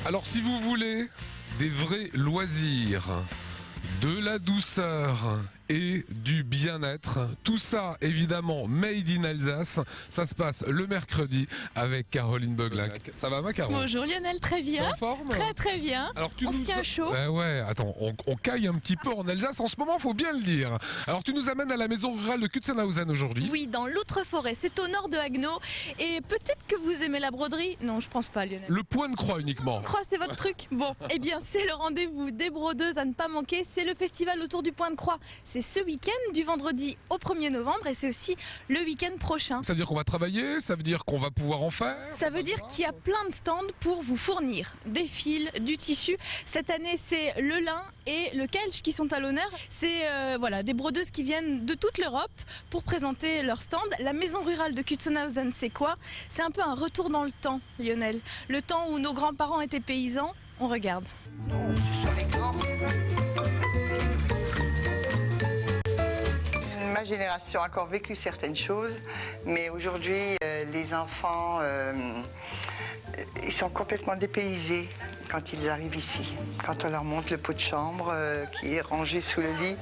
Alors si vous voulez des vrais loisirs, de la douceur et du bien-être, tout ça évidemment made in Alsace, ça se passe le mercredi avec Caroline Beuglac. Ça va ma Caro? Bonjour Lionel, très bien. T'es en forme? Très bien. Alors On se tient chaud. Ouais, attends, on caille un petit peu en Alsace en ce moment, faut bien le dire. Alors tu nous amènes à la maison rurale de Kutzenhausen aujourd'hui. Oui, dans l'Outre-Forêt, c'est au nord de Haguenau. Et peut-être que vous aimez la broderie. Non, je pense pas Lionel. Le point de croix uniquement. Croix, c'est votre truc. Bon, eh bien, c'est le rendez-vous des brodeuses à ne pas manquer. C'est le festival autour du Point de Croix. C'est ce week-end, du vendredi au 1er novembre, et c'est aussi le week-end prochain. Ça veut dire qu'on va travailler, ça veut dire qu'on va pouvoir en faire. Ça veut dire qu'il y a plein de stands pour vous fournir des fils, du tissu. Cette année, c'est le lin et le kelch qui sont à l'honneur. C'est voilà, des brodeuses qui viennent de toute l'Europe pour présenter leur stand. La maison rurale de Kutzenhausen, c'est quoi? C'est un peu un retour dans le temps, Lionel. Le temps où nos grands-parents étaient paysans. On regarde. Ce sont les grands. Ma génération a encore vécu certaines choses, mais aujourd'hui, les enfants, ils sont complètement dépaysés quand ils arrivent ici. Quand on leur montre le pot de chambre qui est rangé sous le lit,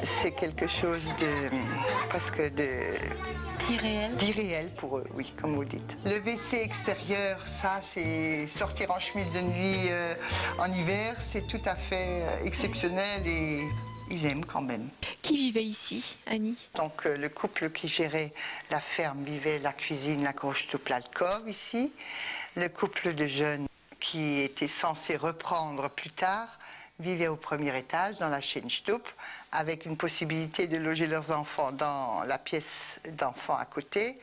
c'est quelque chose de presque d'irréel pour eux, oui, comme vous dites. Le WC extérieur, ça, c'est sortir en chemise de nuit en hiver, c'est tout à fait exceptionnel et ils aiment quand même. Qui vivait ici, Annie? Donc le couple qui gérait la ferme vivait la cuisine, la Großstubladkov ici. Le couple de jeunes qui était censé reprendre plus tard vivait au premier étage dans la Schenstub avec une possibilité de loger leurs enfants dans la pièce d'enfants à côté.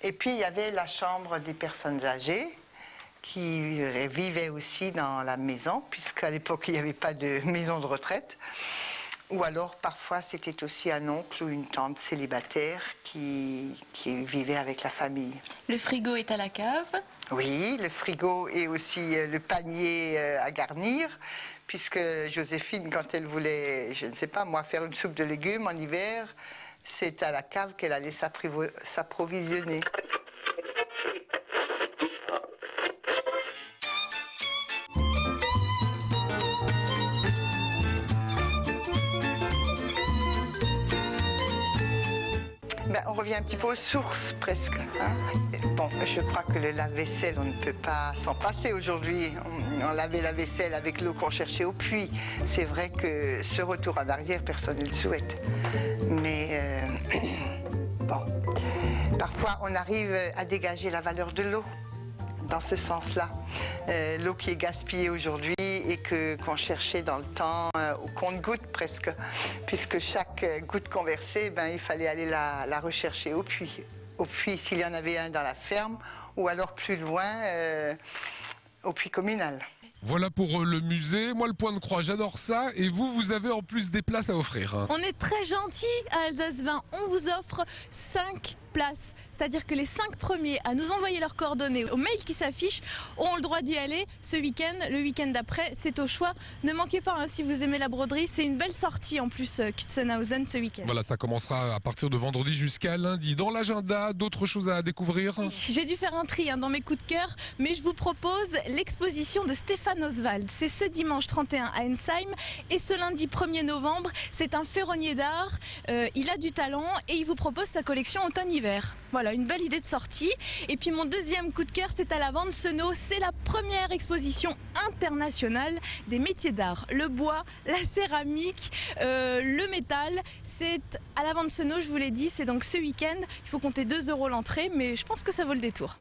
Et puis il y avait la chambre des personnes âgées qui vivaient aussi dans la maison, puisqu'à l'époque il n'y avait pas de maison de retraite. Ou alors, parfois, c'était aussi un oncle ou une tante célibataire qui vivait avec la famille. Le frigo est à la cave. Oui, le frigo et aussi le panier à garnir, puisque Joséphine, quand elle voulait, je ne sais pas, moi, faire une soupe de légumes en hiver, c'est à la cave qu'elle allait s'approvisionner. On revient un petit peu aux sources, presque. Hein. Bon, je crois que le lave-vaisselle, on ne peut pas s'en passer aujourd'hui. On lavait la vaisselle avec l'eau qu'on cherchait au puits. C'est vrai que ce retour en arrière, personne ne le souhaite. Mais bon, parfois on arrive à dégager la valeur de l'eau dans ce sens-là. L'eau qui est gaspillée aujourd'hui et qu'on cherchait dans le temps au compte-gouttes presque, puisque chaque goutte qu'on versait, il fallait aller la rechercher au puits. Au puits s'il y en avait un dans la ferme, ou alors plus loin au puits communal. Voilà pour le musée. Moi, le Point de Croix, j'adore ça. Et vous avez en plus des places à offrir. Hein. On est très gentils à Alsace 20. On vous offre 5 places. C'est-à-dire que les 5 premiers à nous envoyer leurs coordonnées au mail qui s'affiche auront le droit d'y aller ce week-end. Le week-end d'après, c'est au choix. Ne manquez pas hein, si vous aimez la broderie. C'est une belle sortie en plus, Kutzenhausen ce week-end. Voilà, ça commencera à partir de vendredi jusqu'à lundi. Dans l'agenda, d'autres choses à découvrir? Oui, j'ai dû faire un tri hein, dans mes coups de cœur, mais je vous propose l'exposition de Stéphane Oswald. C'est ce dimanche 31 à Ensheim et ce lundi 1er novembre. C'est un ferronnier d'art. Il a du talent et il vous propose sa collection automne-hiver. Voilà, une belle idée de sortie. Et puis mon deuxième coup de cœur, c'est à la Vansenau. C'est la première exposition internationale des métiers d'art. Le bois, la céramique, le métal. C'est à la Vansenau, je vous l'ai dit, c'est donc ce week-end. Il faut compter 2 € l'entrée, mais je pense que ça vaut le détour.